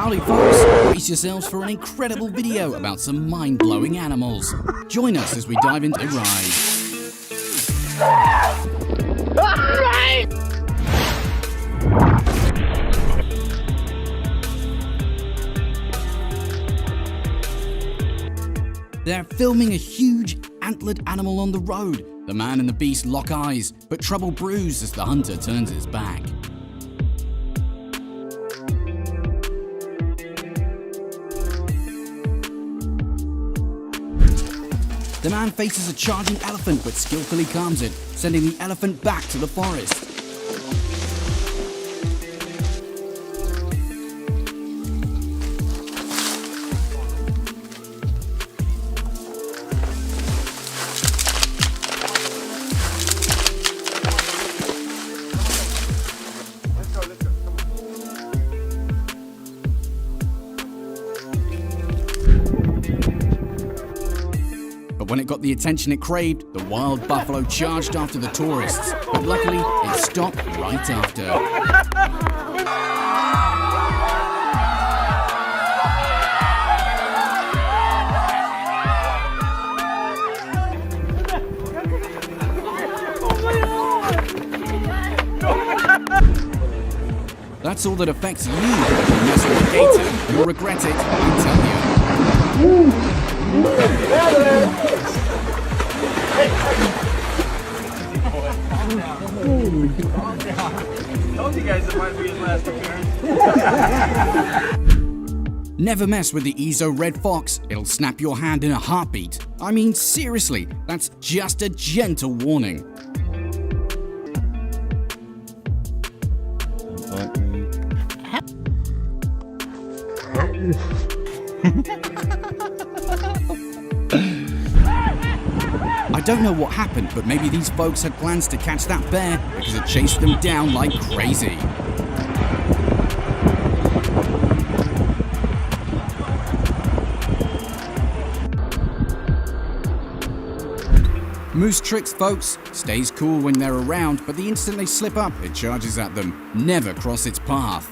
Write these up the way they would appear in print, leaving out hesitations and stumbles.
Howdy folks, brace yourselves for an incredible video about some mind-blowing animals. Join us as we dive into the ride. They're filming a huge antlered animal on the road. The man and the beast lock eyes, but trouble brews as the hunter turns his back. The man faces a charging elephant but skillfully calms it, sending the elephant back to the forest. But when it got the attention it craved, the wild buffalo charged after the tourists. But luckily, it stopped right after. That's all that affects you. If you mess with a gator, you'll regret it, I tell you. Told you guys it might be his last appearance. Never mess with the Ezo red fox, it'll snap your hand in a heartbeat. I mean seriously, that's just a gentle warning. I don't know what happened, but maybe these folks had plans to catch that bear because it chased them down like crazy. Moose tricks, folks. Stays cool when they're around, but the instant they slip up, it charges at them. Never cross its path.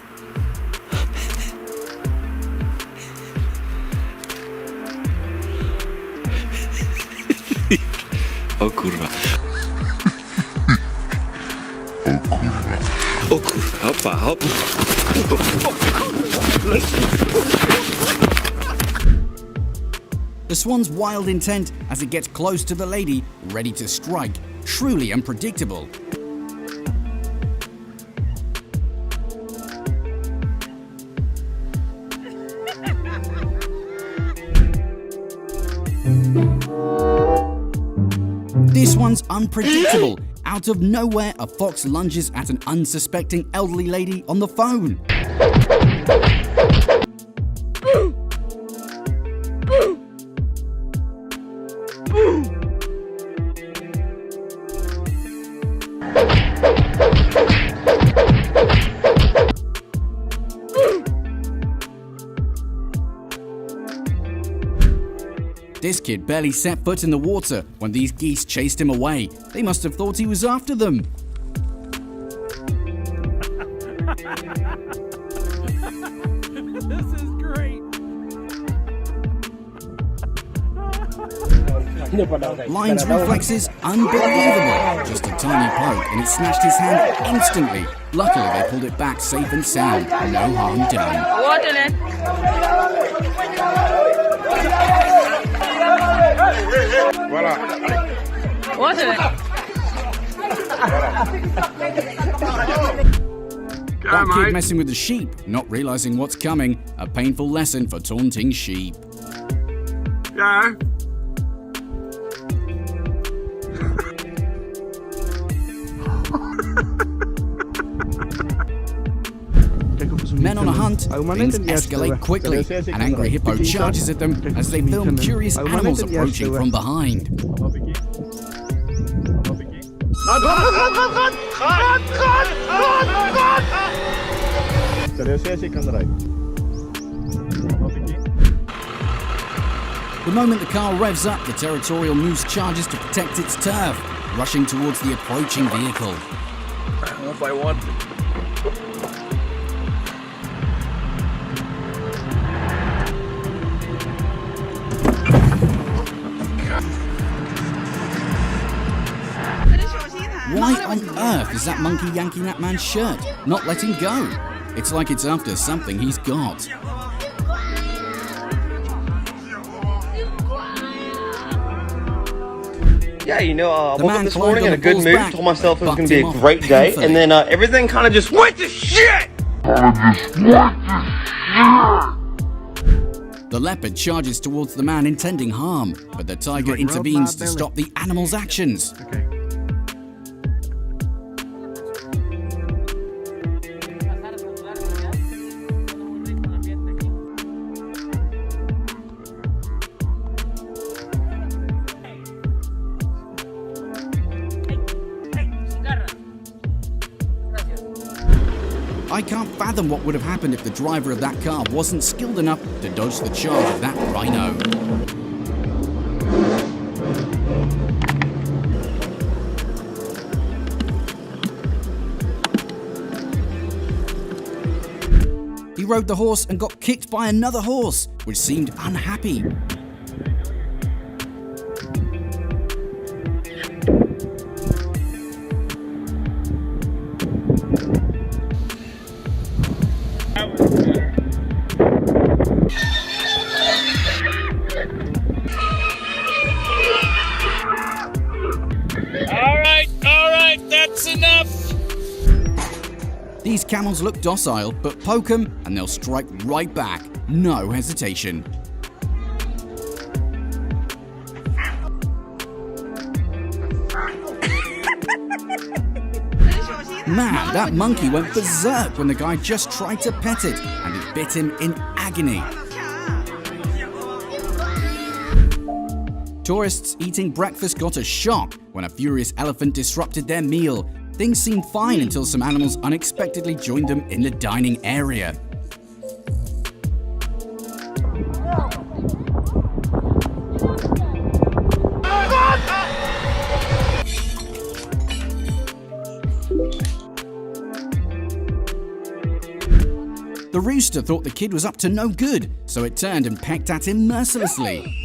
O kurwa. O kurwa, hopa, hop. The swan's wild intent as it gets close to the lady, ready to strike. Truly unpredictable. This one's unpredictable. Out of nowhere, a fox lunges at an unsuspecting elderly lady on the phone. This kid barely set foot in the water when these geese chased him away. They must have thought he was after them. This is great. Lion's reflexes, unbelievable. Just a tiny poke and it snatched his hand instantly. Luckily they pulled it back safe and sound. No harm done. Water it. Water it. That kid messing with the sheep, not realizing what's coming. A painful lesson for taunting sheep. Yeah. Men on a hunt, things escalate quickly. An angry hippo charges at them as they film curious animals approaching from behind. The moment the car revs up, the territorial moose charges to protect its turf, rushing towards the approaching vehicle. I don't know if I want to. earth is that monkey yanking that man's shirt, not letting go? It's like it's after something he's got. Yeah, you know, I The woke man up this climbed morning on in a the good bull's mood, back, told myself it was going bucked to be him a off great day, painfully. and then everything kind of just went to shit! The leopard charges towards the man intending harm, but the tiger He's like, "Rub intervenes my to belly." stop the animal's actions. Okay. I can't fathom what would have happened if the driver of that car wasn't skilled enough to dodge the charge of that rhino. He rode the horse and got kicked by another horse, which seemed unhappy. All right, that's enough. These camels look docile, but poke them and they'll strike right back. No hesitation. Man, that monkey went berserk when the guy just tried to pet it, and it bit him in agony. Tourists eating breakfast got a shock when a furious elephant disrupted their meal. Things seemed fine until some animals unexpectedly joined them in the dining area. The rooster thought the kid was up to no good, so it turned and pecked at him mercilessly.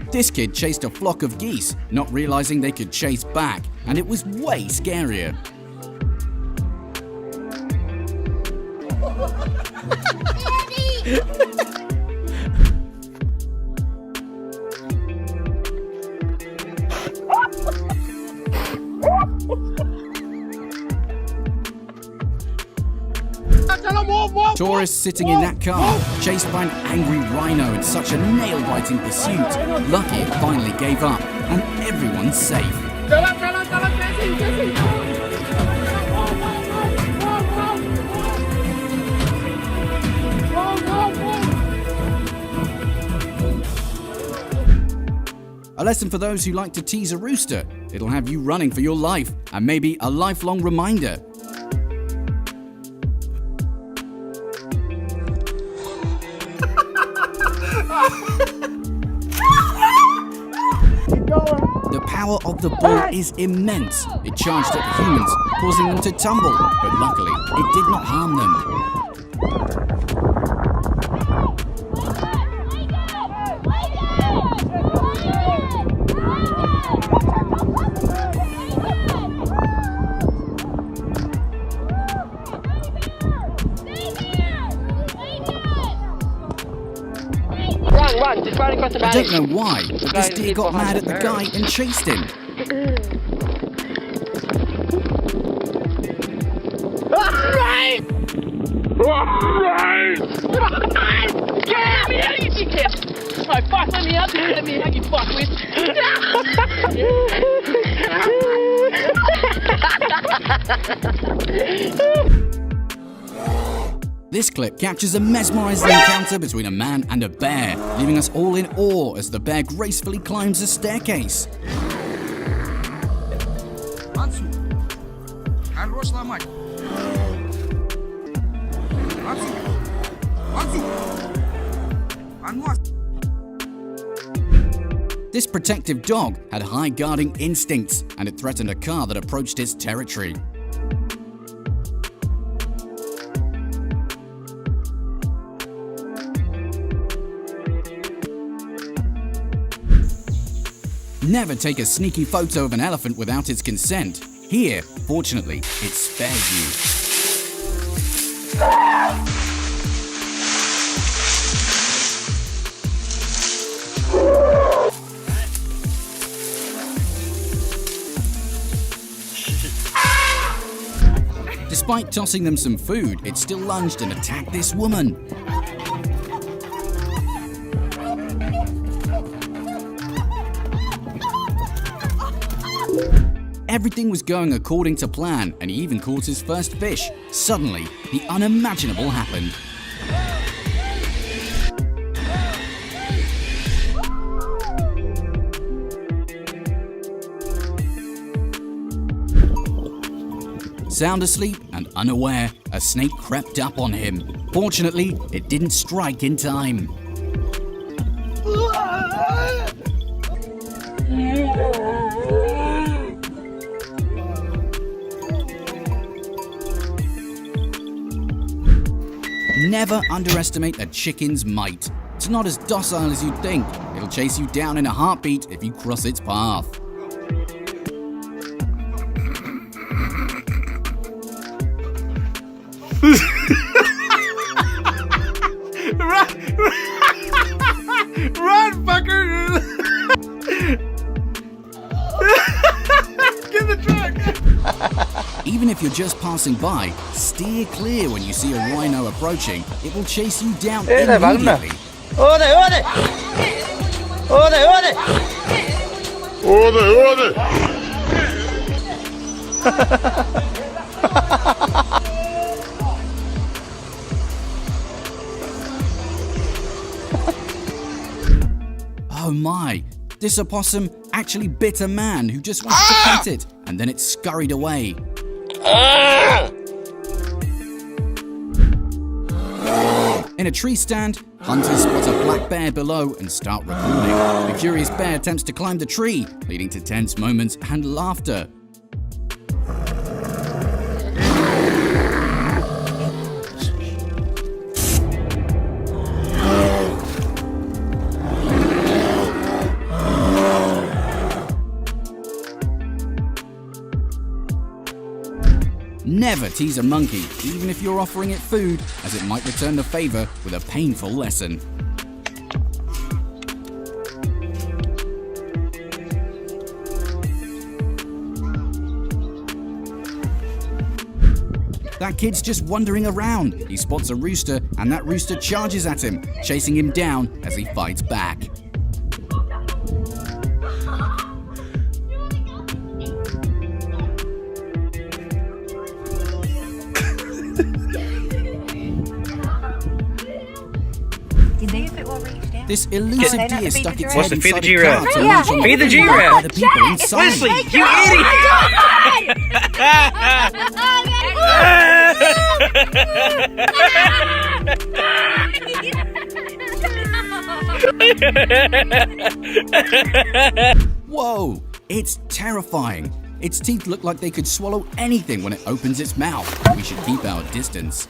This kid chased a flock of geese, not realizing they could chase back, and it was way scarier. Tourists sitting in that car, chased by an angry rhino in such a nail-biting pursuit. Lucky it finally gave up, and everyone's safe. A lesson for those who like to tease a rooster. It'll have you running for your life, and maybe a lifelong reminder. The power of the bull is immense. It charged at the humans, causing them to tumble, but luckily it did not harm them. Run, just run across the I valley. don't know why, but this deer got mad at the guy and chased him. Get me out, you kid! Alright, fuck, let me out, you fuck with. This clip captures a mesmerizing encounter between a man and a bear, leaving us all in awe as the bear gracefully climbs a staircase. This protective dog had high guarding instincts, and it threatened a car that approached its territory. Never take a sneaky photo of an elephant without its consent. Here, fortunately, it spares you. Despite tossing them some food, it still lunged and attacked this woman. Everything was going according to plan, and he even caught his first fish. Suddenly, the unimaginable happened. Sound asleep and unaware, a snake crept up on him. Fortunately, it didn't strike in time. Never underestimate a chicken's might. It's not as docile as you'd think. It'll chase you down in a heartbeat if you cross its path. Run, fucker! Get the truck! Even if you're just passing by, steer clear when you see a rhino approaching. It will chase you down immediately. Oh my, this opossum actually bit a man who just wanted to pet it, and then it scurried away. In a tree stand, hunters spot a black bear below and start recording. The curious bear attempts to climb the tree, leading to tense moments and laughter. Never tease a monkey, even if you're offering it food, as it might return the favor with a painful lesson. That kid's just wandering around. He spots a rooster, and that rooster charges at him, chasing him down as he fights back. This elusive deer stuck its head inside a car to munch on Feed the the giraffe. by the people inside. Leslie, you idiot! Whoa, it's terrifying. Its teeth look like they could swallow anything when it opens its mouth. We should keep our distance.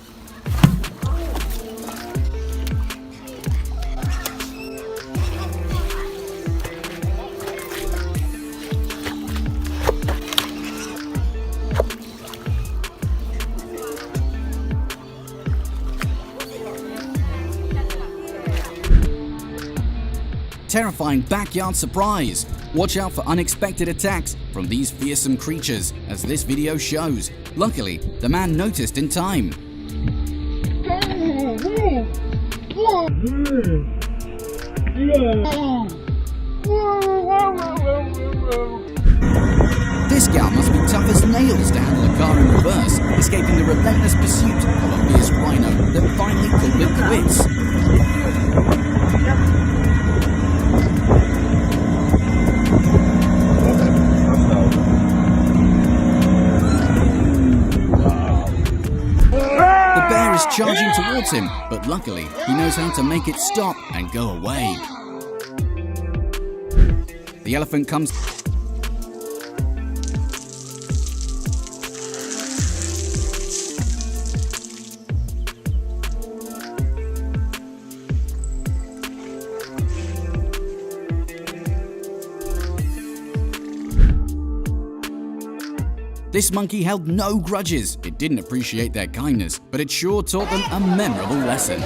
Terrifying backyard surprise. Watch out for unexpected attacks from these fearsome creatures, as this video shows. Luckily, the man noticed in time. This gal must be tough as nails to handle a car in reverse, escaping the relentless pursuit of a fierce rhino that finally called it quits. Charging towards him, but luckily he knows how to make it stop and go away. The elephant comes. This monkey held no grudges. It didn't appreciate their kindness, but it sure taught them a memorable lesson.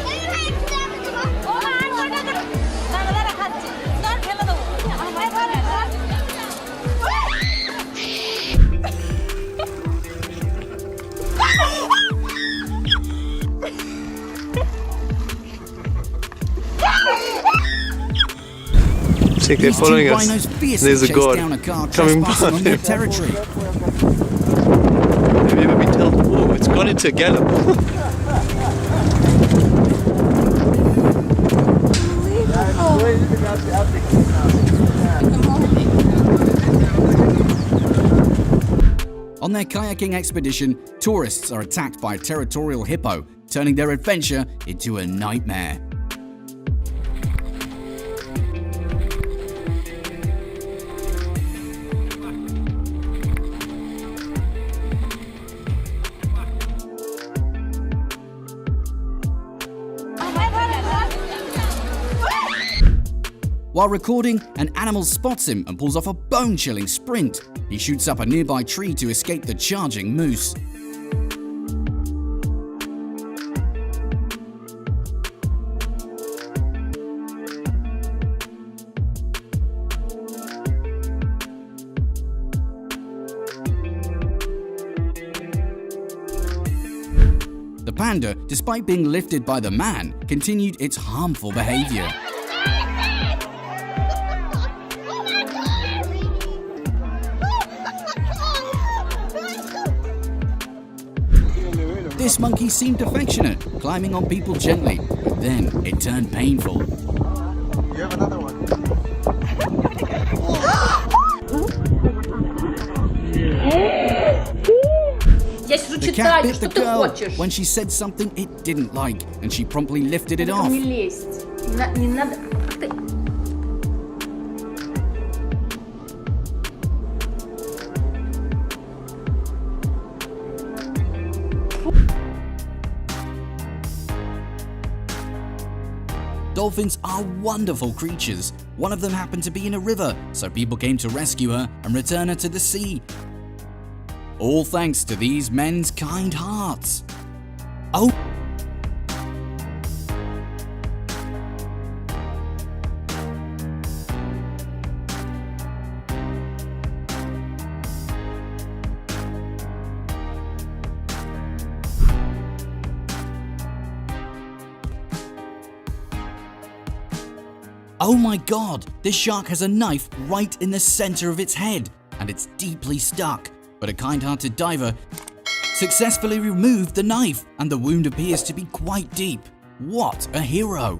I think they're following us. Rhinos fiercely There's a chased god down a car coming trespassing on their by. territory. Have you ever been told? Oh, it's gone into a gallop. On their kayaking expedition, tourists are attacked by a territorial hippo, turning their adventure into a nightmare. While recording, an animal spots him and pulls off a bone-chilling sprint. He shoots up a nearby tree to escape the charging moose. The panda, despite being lifted by the man, continued its harmful behavior. This monkey seemed affectionate, climbing on people gently, but then it turned painful. You have another one. The cat bit the girl when she said something it didn't like, and she promptly lifted it off. Dolphins are wonderful creatures. One of them happened to be in a river, so people came to rescue her and return her to the sea. All thanks to these men's kind hearts. Oh! Oh my god, this shark has a knife right in the center of its head, and it's deeply stuck. But a kind-hearted diver successfully removed the knife, and the wound appears to be quite deep. What a hero!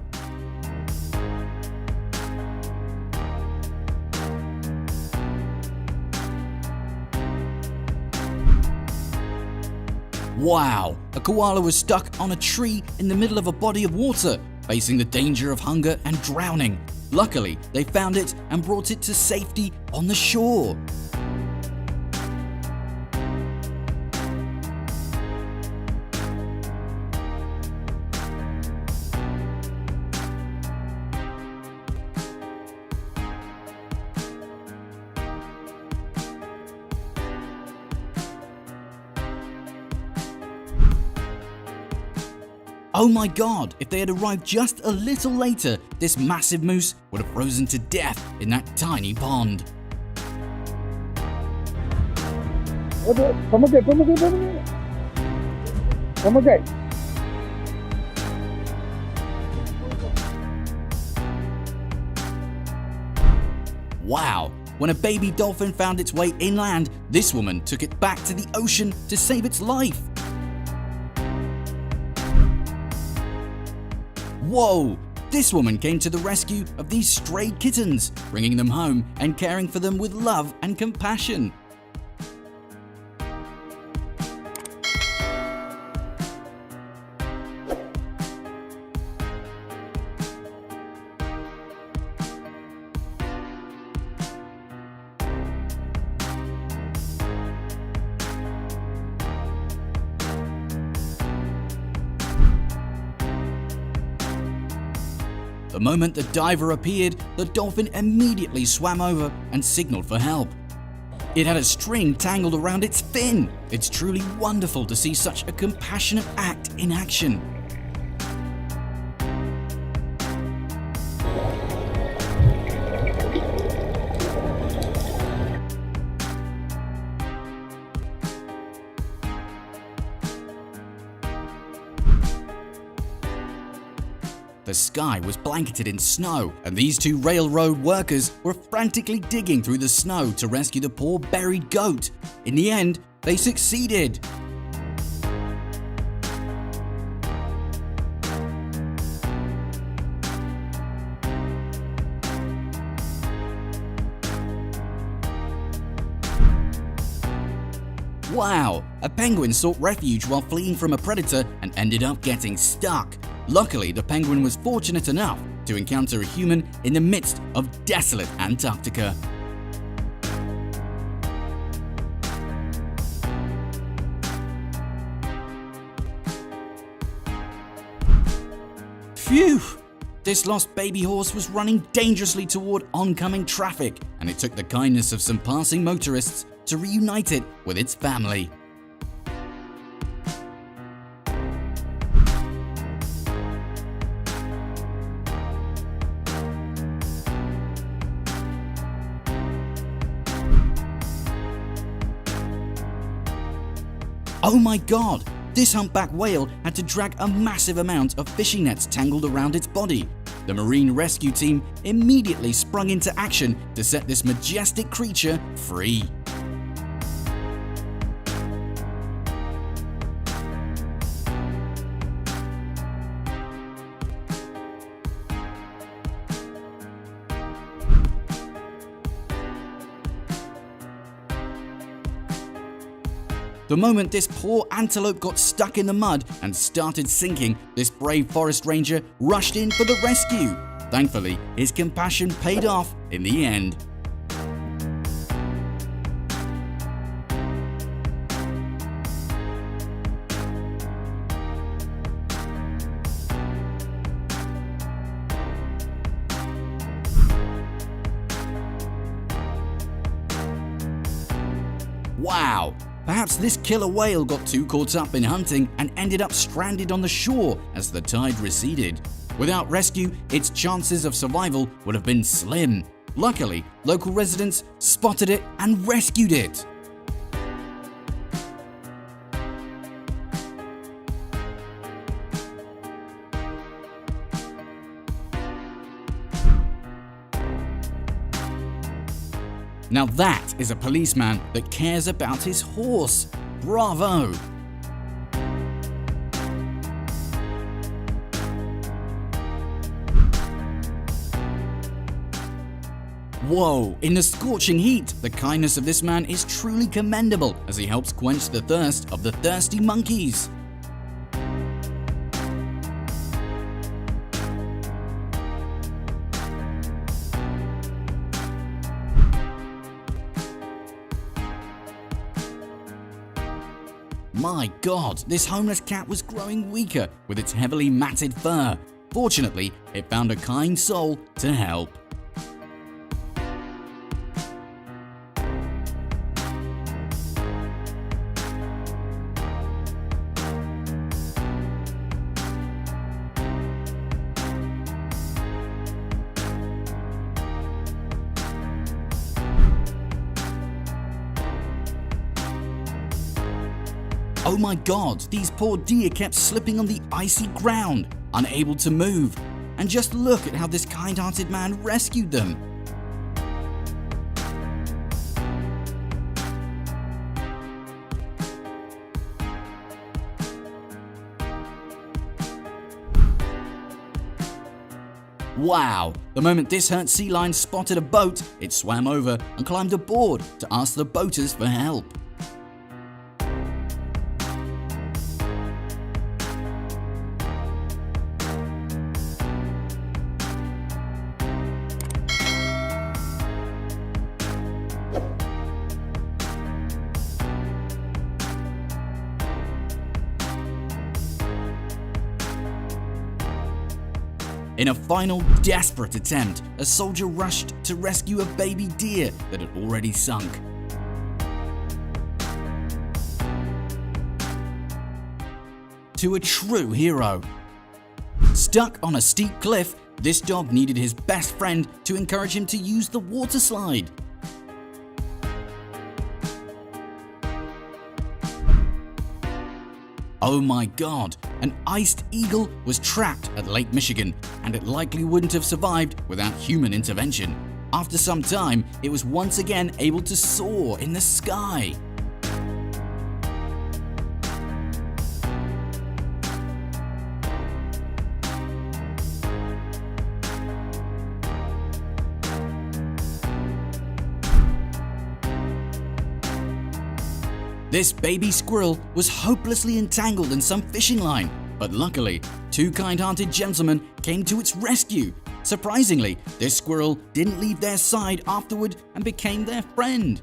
Wow, a koala was stuck on a tree in the middle of a body of water, facing the danger of hunger and drowning. Luckily, they found it and brought it to safety on the shore. Oh my god, if they had arrived just a little later, this massive moose would have frozen to death in that tiny pond. Wow, when a baby dolphin found its way inland, this woman took it back to the ocean to save its life. Whoa! This woman came to the rescue of these stray kittens, bringing them home and caring for them with love and compassion. The moment the diver appeared, the dolphin immediately swam over and signaled for help. It had a string tangled around its fin. It's truly wonderful to see such a compassionate act in action. The sky was blanketed in snow, and these two railroad workers were frantically digging through the snow to rescue the poor buried goat. In the end, they succeeded. Wow! A penguin sought refuge while fleeing from a predator and ended up getting stuck. Luckily, the penguin was fortunate enough to encounter a human in the midst of desolate Antarctica. Phew! This lost baby horse was running dangerously toward oncoming traffic, and it took the kindness of some passing motorists to reunite it with its family. Oh my god! This humpback whale had to drag a massive amount of fishing nets tangled around its body. The marine rescue team immediately sprung into action to set this majestic creature free. The moment this poor antelope got stuck in the mud and started sinking, this brave forest ranger rushed in for the rescue. Thankfully, his compassion paid off in the end. Wow! Perhaps this killer whale got too caught up in hunting and ended up stranded on the shore as the tide receded. Without rescue, its chances of survival would have been slim. Luckily, local residents spotted it and rescued it. Now that is a policeman that cares about his horse. Bravo! Whoa, in the scorching heat, the kindness of this man is truly commendable as he helps quench the thirst of the thirsty monkeys. My god, this homeless cat was growing weaker with its heavily matted fur. Fortunately, it found a kind soul to help. Oh my god, these poor deer kept slipping on the icy ground, unable to move. And just look at how this kind-hearted man rescued them. Wow! The moment this hurt sea lion spotted a boat, it swam over and climbed aboard to ask the boaters for help. In a final desperate attempt, a soldier rushed to rescue a baby deer that had already sunk. to a true hero. Stuck on a steep cliff, this dog needed his best friend to encourage him to use the water slide. Oh my god, an iced eagle was trapped at Lake Michigan, and it likely wouldn't have survived without human intervention. After some time, it was once again able to soar in the sky. This baby squirrel was hopelessly entangled in some fishing line, but luckily, two kind-hearted gentlemen came to its rescue. Surprisingly, this squirrel didn't leave their side afterward and became their friend.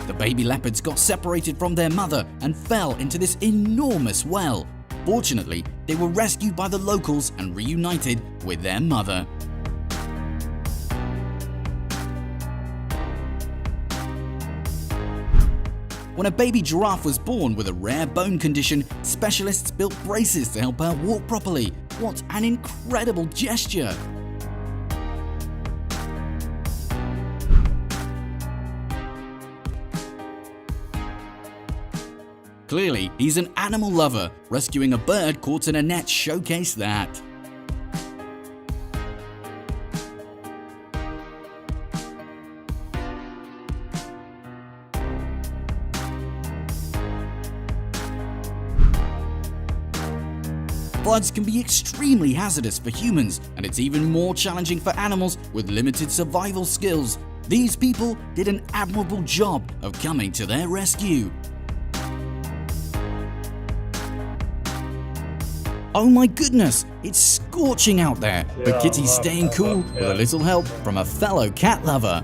The baby leopards got separated from their mother and fell into this enormous well. Fortunately, they were rescued by the locals and reunited with their mother. When a baby giraffe was born with a rare bone condition, specialists built braces to help her walk properly. What an incredible gesture! Clearly, he's an animal lover. Rescuing a bird caught in a net showcased that. Floods can be extremely hazardous for humans, and it's even more challenging for animals with limited survival skills. These people did an admirable job of coming to their rescue. Oh my goodness, it's scorching out there, but Kitty's staying cool with a little help from a fellow cat lover.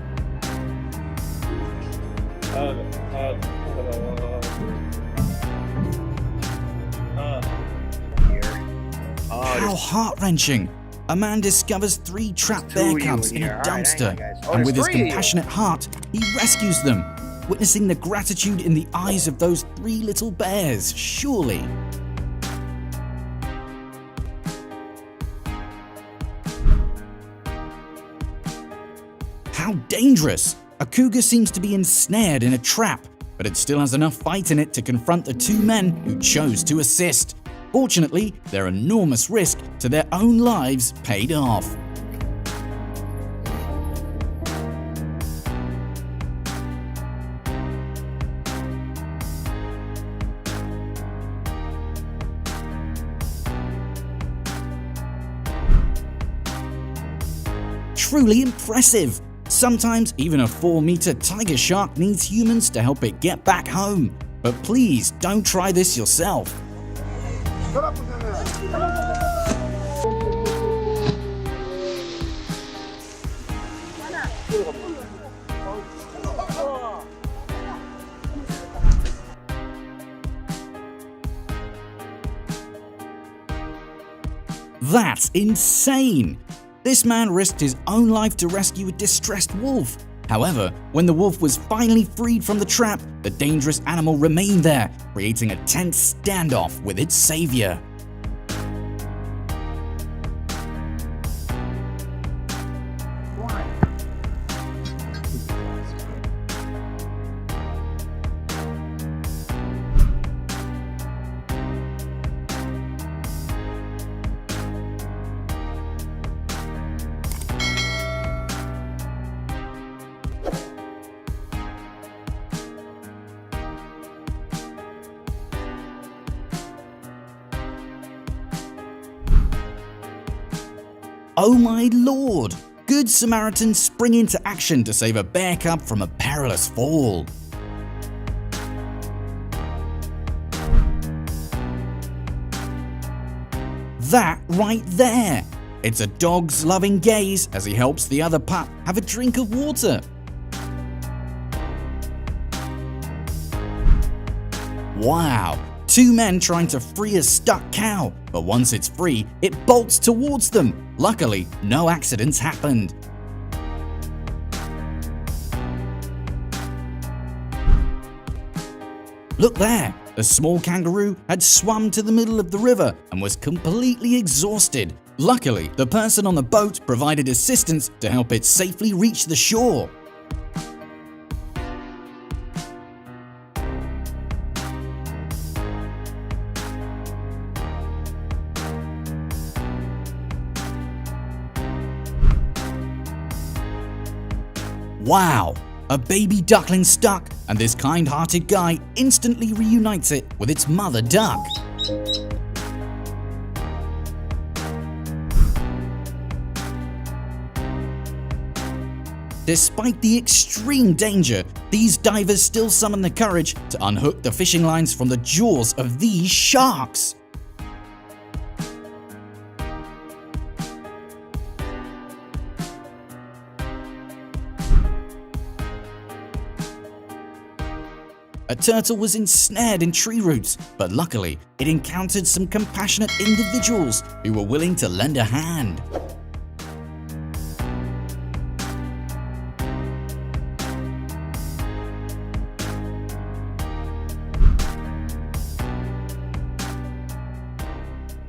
How heart-wrenching! A man discovers 3 trapped bear cubs in a dumpster, and with his compassionate heart, he rescues them. Witnessing the gratitude in the eyes of those 3 little bears, surely. How dangerous! A cougar seems to be ensnared in a trap, but it still has enough fight in it to confront the 2 men who chose to assist. Fortunately, their enormous risk to their own lives paid off. Truly impressive! Sometimes even a 4-meter tiger shark needs humans to help it get back home. But please don't try this yourself. That's insane! This man risked his own life to rescue a distressed wolf. However, when the wolf was finally freed from the trap, the dangerous animal remained there, creating a tense standoff with its savior. Oh my lord! Good Samaritans spring into action to save a bear cub from a perilous fall. That right there! It's a dog's loving gaze as he helps the other pup have a drink of water. Wow! two men trying to free a stuck cow, but once it's free, it bolts towards them. Luckily, no accidents happened. Look there! A small kangaroo had swum to the middle of the river and was completely exhausted. Luckily, the person on the boat provided assistance to help it safely reach the shore. Wow! A baby duckling stuck, and this kind-hearted guy instantly reunites it with its mother duck. Despite the extreme danger, these divers still summon the courage to unhook the fishing lines from the jaws of these sharks. A turtle was ensnared in tree roots, but luckily it encountered some compassionate individuals who were willing to lend a hand.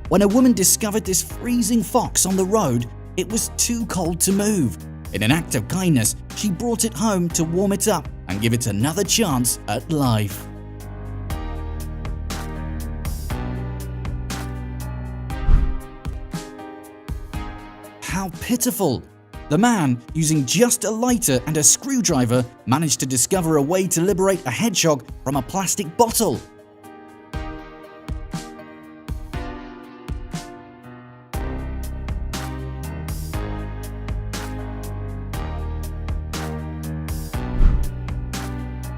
When a woman discovered this freezing fox on the road, it was too cold to move. In an act of kindness, she brought it home to warm it up and give it another chance at life. How pitiful! The man, using just a lighter and a screwdriver, managed to discover a way to liberate a hedgehog from a plastic bottle.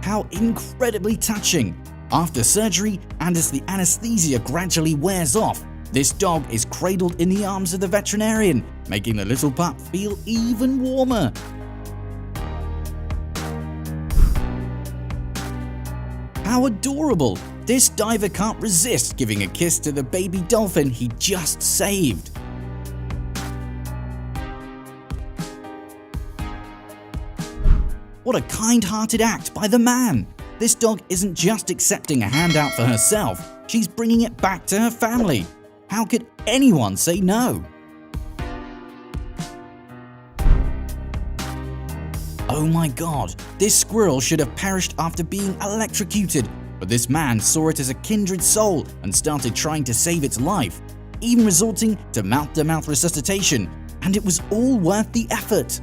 How incredibly touching! After surgery, and as the anesthesia gradually wears off, this dog is cradled in the arms of the veterinarian, making the little pup feel even warmer. How adorable! This diver can't resist giving a kiss to the baby dolphin he just saved. What a kind-hearted act by the man! This dog isn't just accepting a handout for herself, she's bringing it back to her family. How could anyone say no? Oh my god, this squirrel should have perished after being electrocuted, but this man saw it as a kindred soul and started trying to save its life, even resorting to mouth-to-mouth resuscitation, and it was all worth the effort.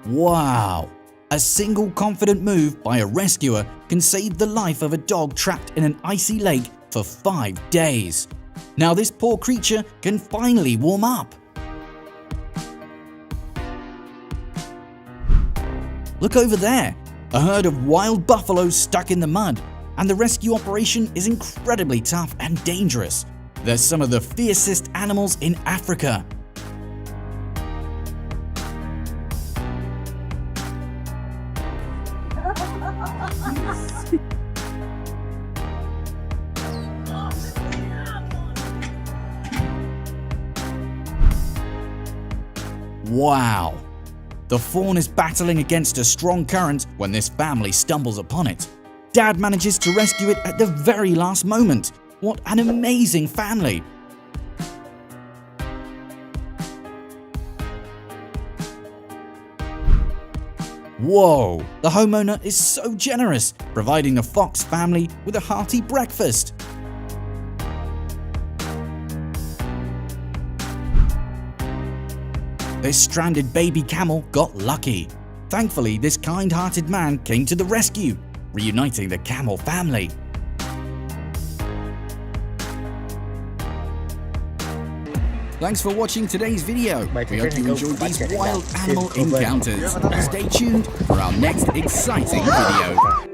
Wow! A single confident move by a rescuer can save the life of a dog trapped in an icy lake for 5 days. Now this poor creature can finally warm up. Look over there! A herd of wild buffaloes stuck in the mud, and the rescue operation is incredibly tough and dangerous. They're some of the fiercest animals in Africa. Wow! The fawn is battling against a strong current when this family stumbles upon it. Dad manages to rescue it at the very last moment. What an amazing family! Whoa! The homeowner is so generous, providing the fox family with a hearty breakfast. This stranded baby camel got lucky. Thankfully, this kind-hearted man came to the rescue, reuniting the camel family. Thanks for watching today's video. We hope you enjoyed these wild animal encounters. Stay tuned for our next exciting video.